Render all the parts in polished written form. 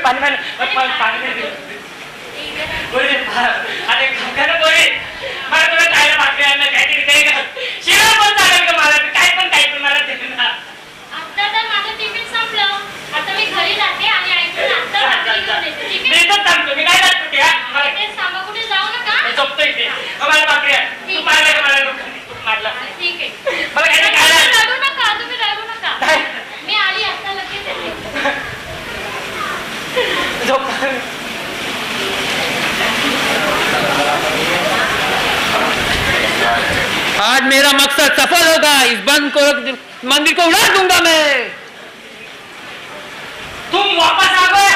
पाणी अरे खरं बोले मला तुला खायला भाकरी आणलं काहीतरी काही शिरा पण चालेल का मला काय पण मला दे ना. आता तर माझं टिफिन संपलं. आता मी घरी जाते आणि आईकडून आता भाकरी घेऊन येते. मी तर सांगतो मी काय जात कुठे ते सांगा कुठे जाऊ नका. झोपतोय ते मला भाकरी आहे तू मारला का मला मारला ठीक आहे. मला काय खायला रडू नका तुम्ही रडू नका. मी आली आता लगेच येते. झोप. आज मेरा मकसद सफल होगा। इस बंद को मंदिर को उड़ा दूंगा मैं। तुम वापस आ गए।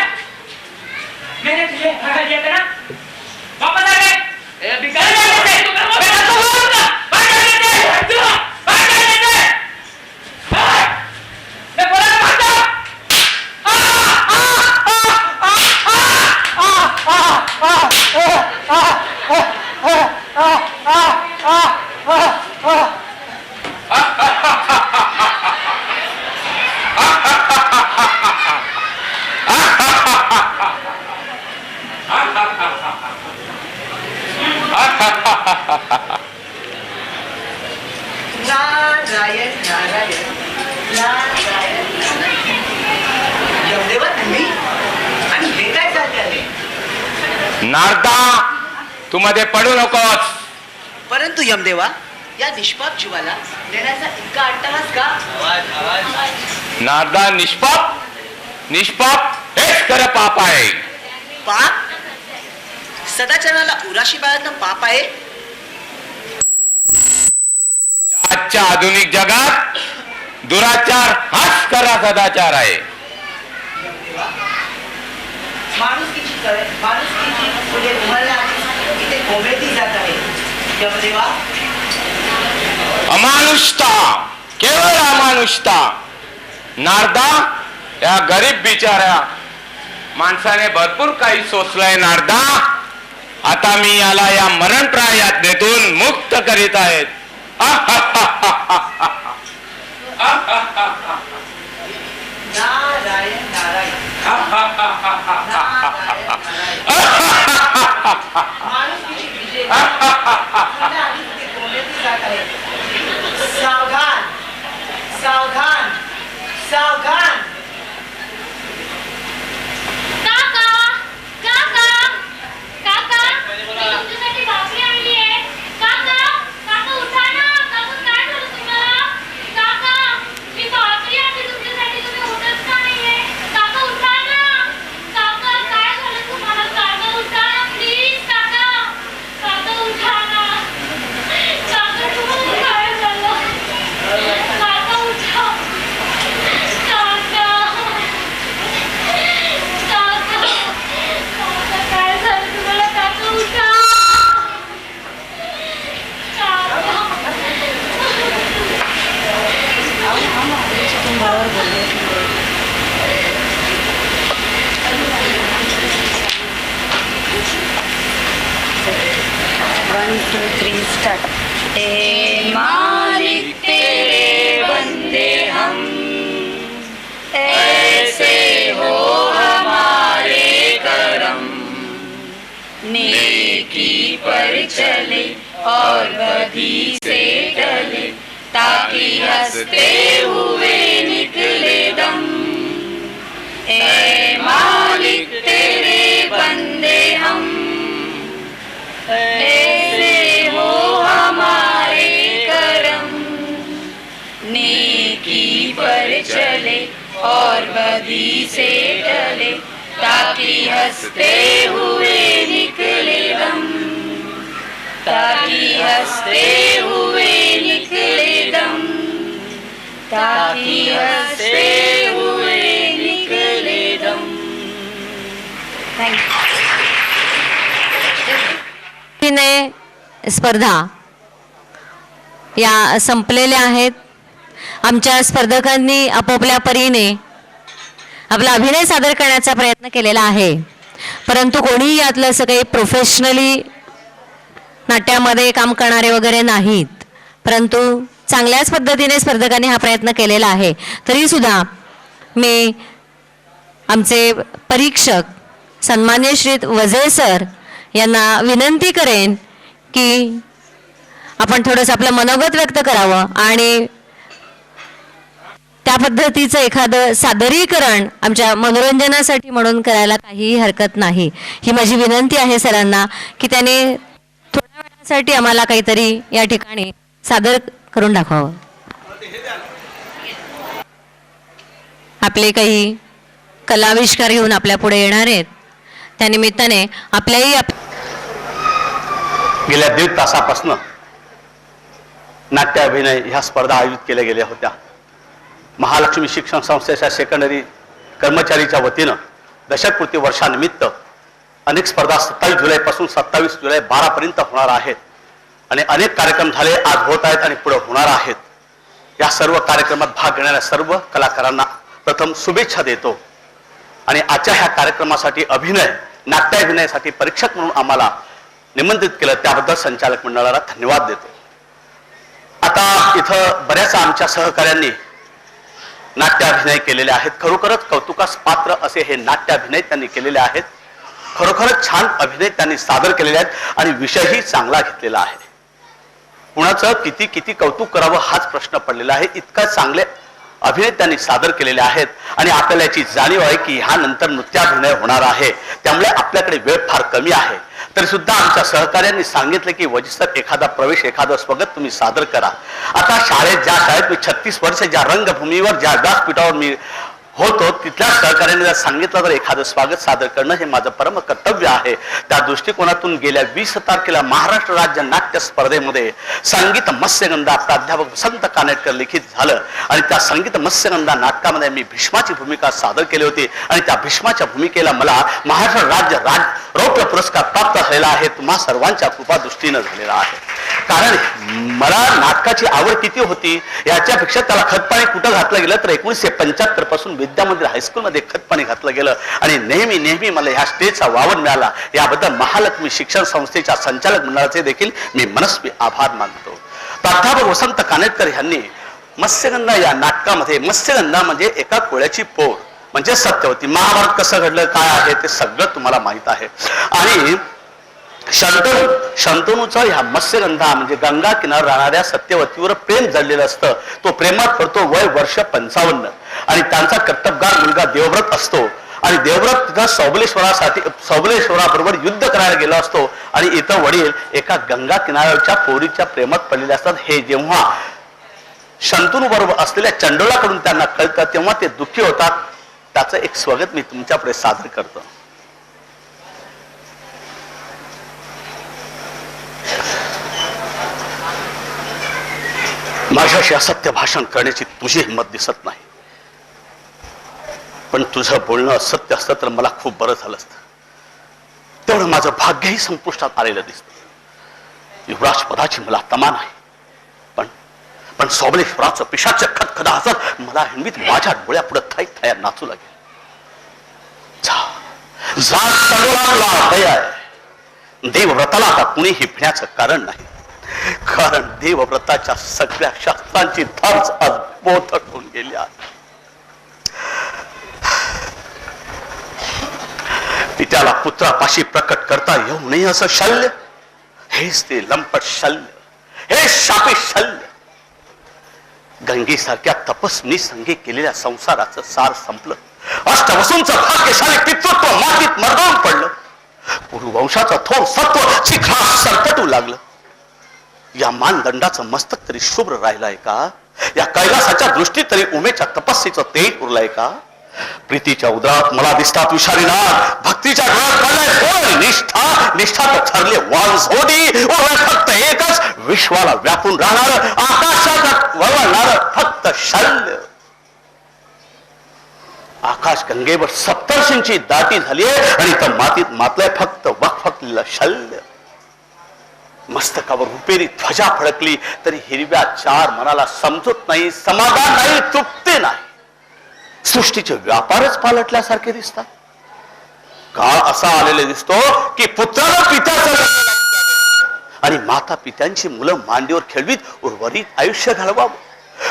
मैंने तुझे भगा दिया था ना, वापस आ गए। अभी कर लेते तू कर बेटा तू बोलना बाहर कर लेते तू बाहर कर लेते। मैं बोला ना भाग जाओ। नारायण नारायण नारायण यमदेवा तुम्ही आणि हे काय चालते? नारदा तू मध्ये पडू नकोस. परंतु यमदेवा या निष्पाप जीवाला देण्याचा इतका अट्टहास का? नारदा निष्पाप हेच खरं पाप आहे. पाप सदाचाराला उराशी बाळगणं पाप आहे. आजच्या आधुनिक जगात दुराचार हाच खरा सदाचार आहे. माणुसकीची म्हणजे तुम्हाला इथे कोमेती जात आहे. यमदेवा अमानुषता, केवळ अमानुषता. नारदा या गरीब बिचाऱ्या माणसाने भरपूर काही सोसलंय. नारदा आता मी याला या मरणप्राय यातनेतून मुक्त करीत आहेत. नारायण नारायण माणुसकीची विजय कोमेती जात आहे. सावधान सावधान सावधान. काका काका काका मी तुमच्यासाठी भाकरी आणली आहे. काका काका उठा ना. काका काय झालं तुम्हाला? काका मी भाकरी आणली तुमच्यासाठी तुम्ही उठत का नाहीये? काका उठा ना. काका काय झालं तुम्हाला? काका उठा ना प्लीज. काका काका उठा ना. काका तुम्हाला काय झालं? काका उठा. काका काय झालं तुम्हाला? काका उठा. मालिक तेरे बंदे हम, ऐसे हो हमारे करम, नेकी पर चले और बदी से टले, ताकि हंसते हुए निकले दम। ए मालिक तेरे बंदे हम, ऐसे हो हमारे करम, नेकी पर चले और बदी से टले, ताकि हंसते हुए निकले दम, ताकि हंसते हुए निकले दम, ताकि हंसते हुए निकले दम। Thank you. स्पर्धा या संपलेल्या आहेत. आमच्या स्पर्धकांनी आपापल्या परीने आपला अभिनय सादर करण्याचा प्रयत्न केलेला आहे, परंतु कोणीही यातलं असं काही प्रोफेशनली नाट्यामध्ये काम करणारे वगैरे नाहीत, परंतु चांगल्याच पद्धतीने स्पर्धकांनी हा प्रयत्न केलेला आहे. तरी सुद्धा मी आमचे परीक्षक सन्मान्य श्री वजे सर यांना विनंती करेन की आपण थोडंसं आपलं मनोगत व्यक्त करावं आणि त्या पद्धतीचं एखादं सादरीकरण आमच्या मनोरंजनासाठी म्हणून करायला काहीही हरकत नाही. ही माझी विनंती आहे सरांना की त्याने थोड्या वेळासाठी आम्हाला काहीतरी या ठिकाणी सादर करून दाखवावं. आपले काही कलाविष्कार घेऊन आपल्या पुढे येणार आहेत. त्यानिमित्ताने आपल्याही गेल्या 1.5 तासापासून नाट्य अभिनय ह्या स्पर्धा आयोजित केल्या गेल्या होत्या. महालक्ष्मी शिक्षण संस्थेच्या सेकंडरी कर्मचारीच्या वतीनं दशकपूर्ती वर्षानिमित्त अनेक स्पर्धा 27 जुलैपासून 27 जुलै 12 पर्यंत होणार आहेत आणि अनेक कार्यक्रम झाले, आज होत आहेत आणि पुढे होणार आहेत. या सर्व कार्यक्रमात भाग घेणाऱ्या सर्व कलाकारांना प्रथम शुभेच्छा देतो आणि आजच्या ह्या कार्यक्रमासाठी नाट्याभिनयासाठी परीक्षक म्हणून आम्हाला निमंत्रित केलं त्याबद्दल संचालक मंडळाला धन्यवाद देतो. आता इथं बऱ्याच आमच्या सहकाऱ्यांनी नाट्याभिनय केलेले आहेत. खरोखरच कौतुकास पात्र असे हे नाट्याभिनय त्यांनी केलेले आहेत. खरोखरच छान अभिनय त्यांनी सादर केलेले आहेत आणि विषयही चांगला घेतलेला आहे. कुणाचं किती किती कौतुक करावं हाच प्रश्न पडलेला आहे. इतका चांगले अभिनय त्यांनी सादर केलेले आहेत आणि आपल्याला याची जाणीव आहे की ह्यानंतर नृत्याभिनय होणार आहे, त्यामुळे आपल्याकडे वेळ फार कमी आहे. तरी सुद्धा आमच्या सहकार्यांनी सांगितलं की वजिस्तर एखादा प्रवेश एखादं स्वगत तुम्ही सादर करा. आता ज्या शाळेत मी 36 वर्ष ज्या रंगभूमीवर ज्या व्यासपीठावर मी होतो तिथल्या सहकार्याने जर सांगितलं तर एखादं स्वागत सादर करणं हे माझं परम कर्तव्य आहे. त्या दृष्टिकोनातून गेल्या 20 तारखेला महाराष्ट्र राज्य नाट्य स्पर्धेमध्ये संगीत मत्स्यगंधा प्राध्यापक वसंत कानेटकर लिखित झालं आणि त्या संगीत मत्स्यगंधा नाटकामध्ये मी भीष्माची भूमिका सादर केली होती आणि त्या भीष्माच्या भूमिकेला मला महाराष्ट्र राज्य रौप्य पुरस्कार प्राप्त झालेला आहे. तुम्हा सर्वांच्या कृपा दृष्टीनं झालेला आहे. कारण मला नाटकाची आवड किती होती याच्यापेक्षा त्याला खतपाणी कुठं घातलं गेलं तर 1975 पासून विद्या मंदिर हायस्कूलमध्ये खतपाणी घातलं गेलं आणि नेहमी नेहमी मला ह्या स्टेजचा वावर मिळाला. याबद्दल महालक्ष्मी शिक्षण संस्थेच्या संचालक मंडळाचे देखील मी मनस्वी आभार मानतो. प्राध्यापक वसंत कानेटकर यांनी मत्स्यगंधा या नाटकामध्ये, मत्स्यगंधा म्हणजे एका कोळ्याची पोर म्हणजे सत्यवती, महाभारत कसं घडलं काय आहे ते सगळं तुम्हाला माहित आहे. आणि शंतनूचं ह्या मत्स्यगंधा म्हणजे गंगा किनार राहणाऱ्या सत्यवतीवर प्रेम जडलेलं असतं. तो प्रेमात पडतो. वय वर्ष 55 आणि त्यांचा कर्तबगार मुलगा देवव्रत असतो आणि देवव्रत तिथं सौबलेश्वराबरोबर युद्ध करायला गेला असतो आणि इथं वडील एका गंगा किनाऱ्याच्या पोरीच्या प्रेमात पडलेले असतात. हे जेव्हा शंतनू बरोबर असलेल्या चंडोलाकडून त्यांना कळतं तेव्हा ते दुःखी होतात. त्याचं एक स्वागत मी तुमच्यापुढे सादर करतो. माझ्याशी असत्य भाषण करण्याची तुझी हिंमत दिसत नाही, पण तुझं बोलणं सत्य असतं तर मला खूप बरं झालं असतं. तेवढं माझं भाग्यही संपुष्टात आलेलं दिसतं. युवराज पदाची मला तमा नाही, पण सौबलेश्वराचं पिशाचं खदखदा हसत मला हिंवीत माझ्या डोळ्यापुढे थाई थाया नाचू लागेल. देवव्रताला आता कुणीही भिण्याचं कारण नाही, कारण देवव्रताच्या सगळ्या शास्त्रांची धाच आज बोथट होऊन गेली आहे. पित्याला पुत्रापाशी प्रकट करता येऊ नये असं शल्य, हेच ते लंपट शल्य, हे शापी शल्य. गंगेसारख्या तपस्वी संगी केलेल्या संसाराचं सार संपलं. अष्टवसूंचं भाग्यशाली पितृत्व मातीत मरगळून पडलं. कुरुवंशाचं थोर सत्व चिखलात सरपटू लागलं. या मानदंडाचं मस्तक तरी शुभ्र राहिलाय का? या कैलासाच्या दृष्टीत तरी उमेच्या तपस्येचं तेज उरलंय का? प्रीतीच्या उदरात मला दिसतात विषारी नाग, भक्तीच्या डोळ्यात पडलाय निष्ठा तर ठरले वाळझोडी. फक्त एकच विश्वाला व्यापून राहणार, आकाशात वळवणार फक्त शल्य. आकाश गंगेवर सप्तर्षींची दाटी झालीये आणि तर मातीत मातलंय फक्त वखवकलेलं शल्य. मस्तकावर रुपेरी ध्वजा फडकली तरी हिरव्या चार मनाला समजत नाही, समाधान नाही, तृप्ती नाही. सृष्टीचे व्यापारच पालटल्यासारखे दिसतात. काळ असा आलेला दिसतो की पुत्राला पित्याचं आणि माता पित्यांची मुलं मांडीवर खेळवीत उर्वरित आयुष्य घालवावं.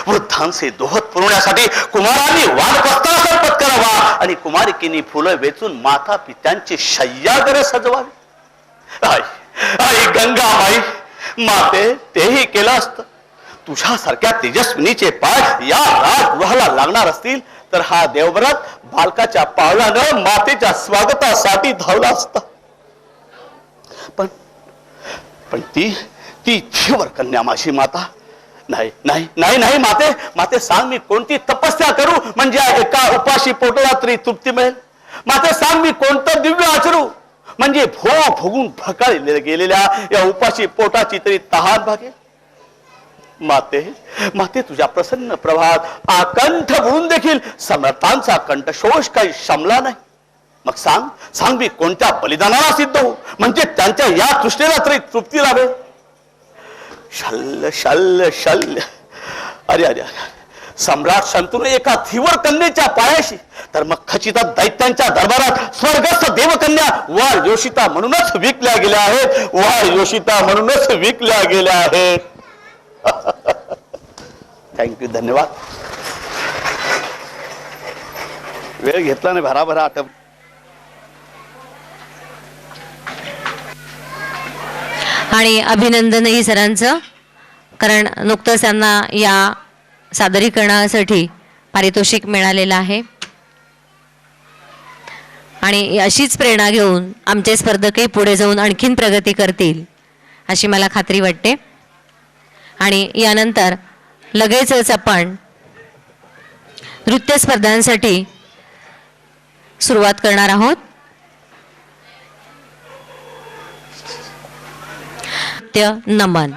वृद्धांचे दोहत पुरवण्यासाठी कुमारांनी वानप्रस्थाश्रम पत्करावा आणि कुमारिकेनी फुलं वेचून माता पित्यांची शय्यागरे सजवावी. आई गंगाबाई माते, तेही केलं असतं. तुझ्यासारख्या तेजस्विनीचे पाय या राजगृहाला लागणार असतील तर हा देवव्रत बालकाच्या पावलानं मातेच्या स्वागतासाठी धावला असता. पण ती धीवर कन्या माझी माता. नाही नाही नाही नाही माते, माते सांग मी कोणती तपस्या करू म्हणजे एका उपाशी पोटाला तरी तृप्ती मिळेल. माते सांग मी कोणतं दिव्य आचरू म्हणजे भोगून भकाळले गेलेल्या या उपाशी पोटाची तरी तहान भागेल. माते माते, तुझ्या प्रसन्न प्रभात आकंठ बुडून देखील समर्थांचा कंठशोष काही शमला नाही. मग सांग मी कोणत्या बलिदानाला सिद्ध होऊ म्हणजे त्यांच्या या तृष्णेला तरी तृप्ती लाभेल. शल्य शल्य शल्य, अरे अरे, सम्राट शंतनू एका धीवर कन्येच्या पायाशी, तर मग खचितात दैत्यांच्या दरबारात स्वर्गस्थ देवकन्या वाळ योषिता म्हणूनच विकल्या गेल्या आहेत. वाळ योषिता म्हणूनच विकल्या गेल्या आहेत. थँक्यू, धन्यवाद. वेळ घेतला नाही, भराभरा आटप. आणि अभिनंदनही सरांचं, कारण नुकतंच त्यांना या सादरीकरणासाठी पारितोषिक मिळालेलं आहे. आणि अशीच प्रेरणा घेऊन आमचे स्पर्धकही पुढे जाऊन आणखीन प्रगती करतील अशी मला खात्री वाटते. आणि यानंतर लगेचच आपण नृत्य स्पर्धांसाठी सुरुवात करणार आहोत. नृत्य नमन.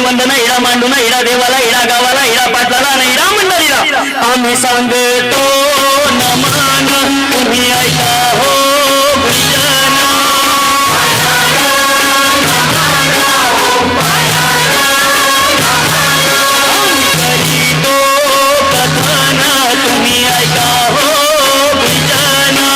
वंदना इडा मांडून इडा देवाला इडा गावाला इडा पाटलाला आणि इडा मंडळीला आम्ही सांगतो नमन. तुम्ही ऐका हो गुरुजना. करीतो कथन तुम्ही ऐका हो गुरुजना.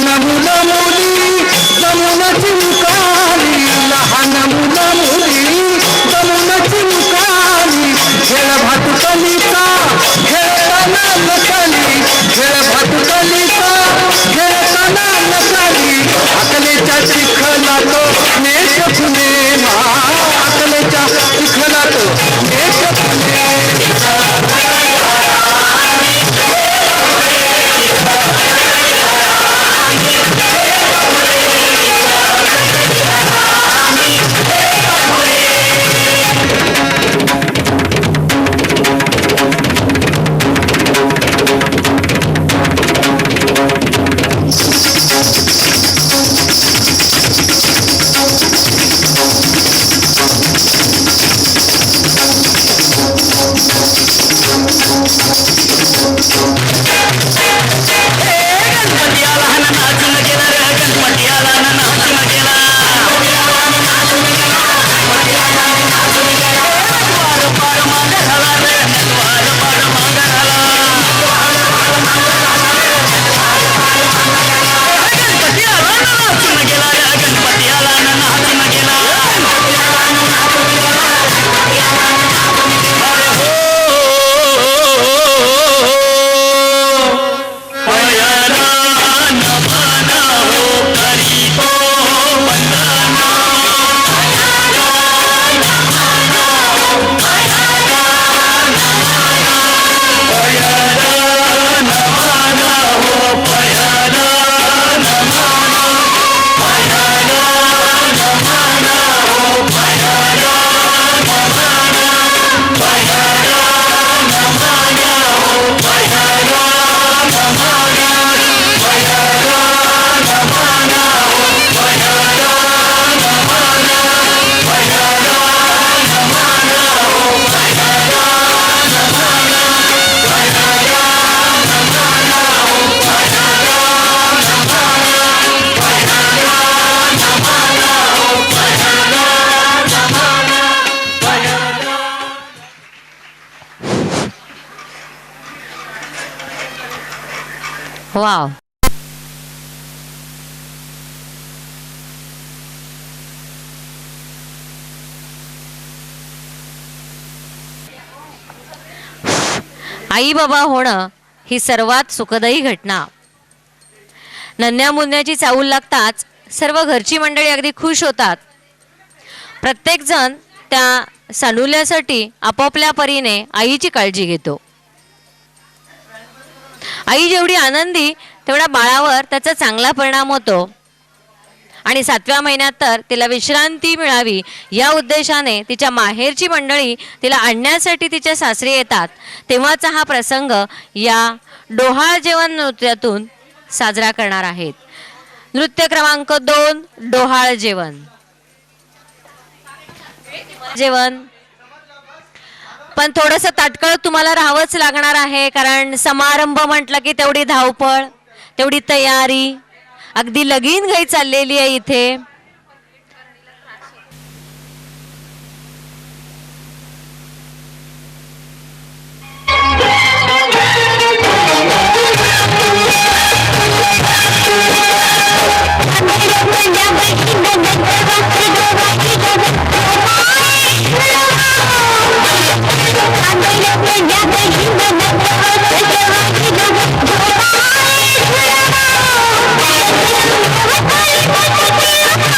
लहान मुलं मुली जमून चिमुकाली, लहान मुलं मुली जमून चिमुकाली, खेळ भातुकलीचा खेळताना नकली, खेळ भातुकलीचा खेळताना नकली, अकलेच्या चिखलात नेट फुलेला, अकलेच्या चिखलात नेट फुलेला. वाव. आई बाबा होणं ही सर्वात सुखदायी घटना. नन्या मुन्याची चाऊल लागताच सर्व घरची मंडळी अगदी खुश होतात. प्रत्येक जण त्या सानुल्यासाठी आपापल्या परीने आईची काळजी घेतो. आई जेवढी आनंदी तेवढा बाळावर त्याचा चांगला परिणाम होतो. आणि 7व्या महिन्यात तर तिला विश्रांती मिळावी या उद्देशाने तिच्या माहेरची मंडळी तिला आणण्यासाठी तिच्या सासरी येतात. तेव्हाचा हा प्रसंग या डोहाळ जेवण नृत्यातून साजरा करणार आहेत. नृत्य क्रमांक 2 डोहाळ जेवण. पण थोडंसं ताटकळत तुम्हाला राहावंच लागणार आहे, कारण समारंभ म्हटलं की तेवढी धावपळ, तेवढी तयारी, अगदी लगीन घाई चाललेली आहे इथे. I'm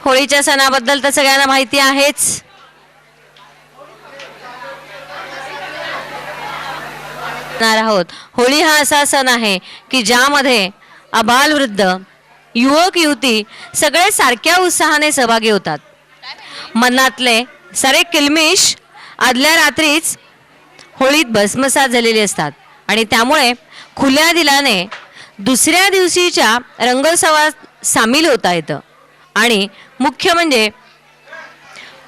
होळीच्या सणाबद्दल तर सगळ्यांना माहिती आहेच. आहोत होळी हा असा सण आहे की ज्यामध्ये आबालवृद्ध युवक युवती सगळे सारख्या उत्साहाने सहभागी होतात. मनातले सारे किलमिश आदल्या रात्रीच होळीत भस्मसात झालेले असतात आणि त्यामुळे खुल्या दिलाने दुसऱ्या दिवशीच्या रंगोत्सवात सामील होता येतं. आणि मुख्य म्हणजे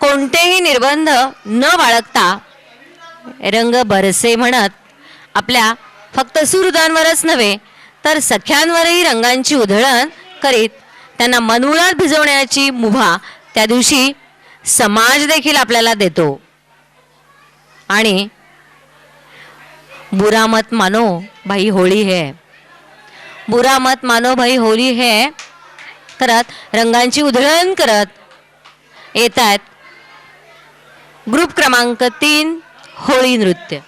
कोणतेही निर्बंध न बाळगता रंग बरसे म्हणत आपल्या फक्त सुहृदांवरच नव्हे तर सख्यांवरही रंगांची उधळण करीत त्यांना मनमुळात भिजवण्याची मुभा त्या दिवशी समाज देखील आपल्याला देतो. आणि बुरा मत मानो भाई होळी है, बुरा मत मानो भाई होळी है करत रंगांची उधळण करत येत आहेत ग्रुप क्रमांक 3 होळी नृत्य.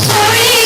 होळी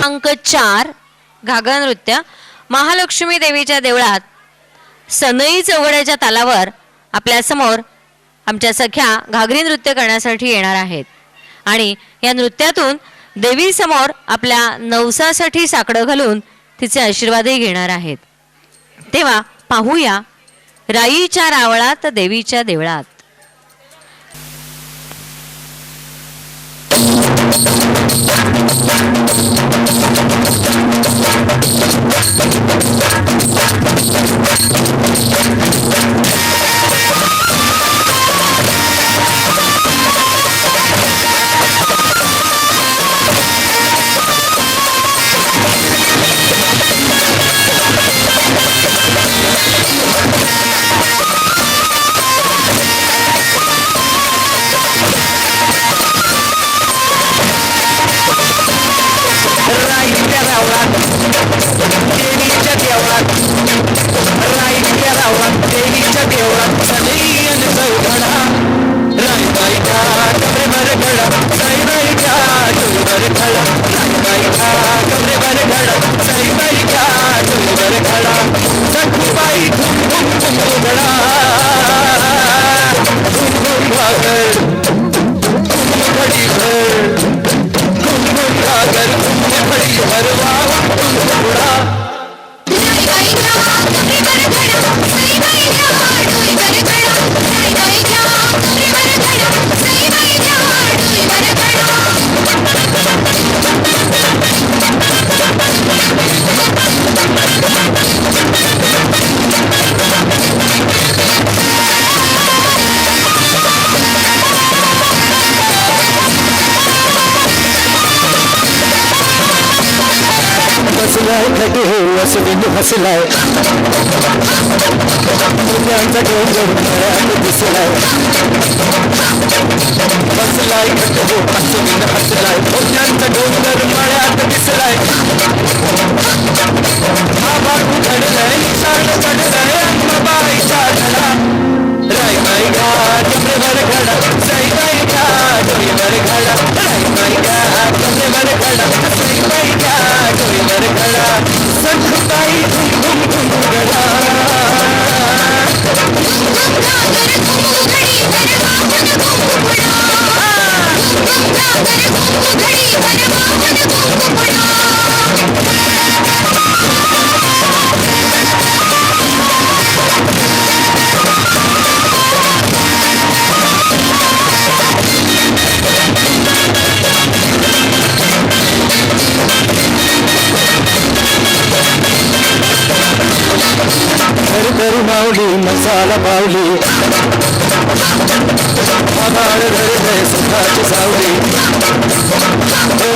क्रमांक 4 घागर नृत्य महालक्ष्मी देवीच्या देवळात सनई चौघड्याच्या तालावर आपल्या समोर आमच्या सख्या घागरी नृत्य करण्यासाठी येणार आहेत आणि या नृत्यातून देवी समोर आपल्या नवसासाठी साकडं घालून तिचे आशीर्वादही घेणार आहेत. तेव्हा पाहूया राईच्या रावळात देवीच्या देवळात. हसलाय मुलांचा डोंगर मळ्यात दिसलाय हसलाय हसलाय मुलांचा डोंगर मळ्यात दिसलाय हा बाबू घडलाय निशाण चढलाय अंबाबाईचा घडा राय बाई घा कमरेवर घडा साई बाई घा डोईवर घडा राय बाई घा कमरेवर घडा साई बाई घा डोईवर घडा सखबाई धुम धुम धुम घडा घर मावली मसाला पावली आभाळ धरले सुखाची सावली हो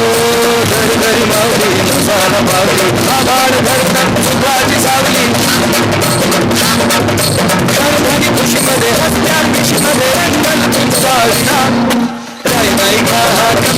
घर मावली मसाला पावली आभाळ धरतात सुखाची सावली घरी खुशीमध्ये हसत्या मिशीमध्ये रंगल तुमचा विना राय बाई घा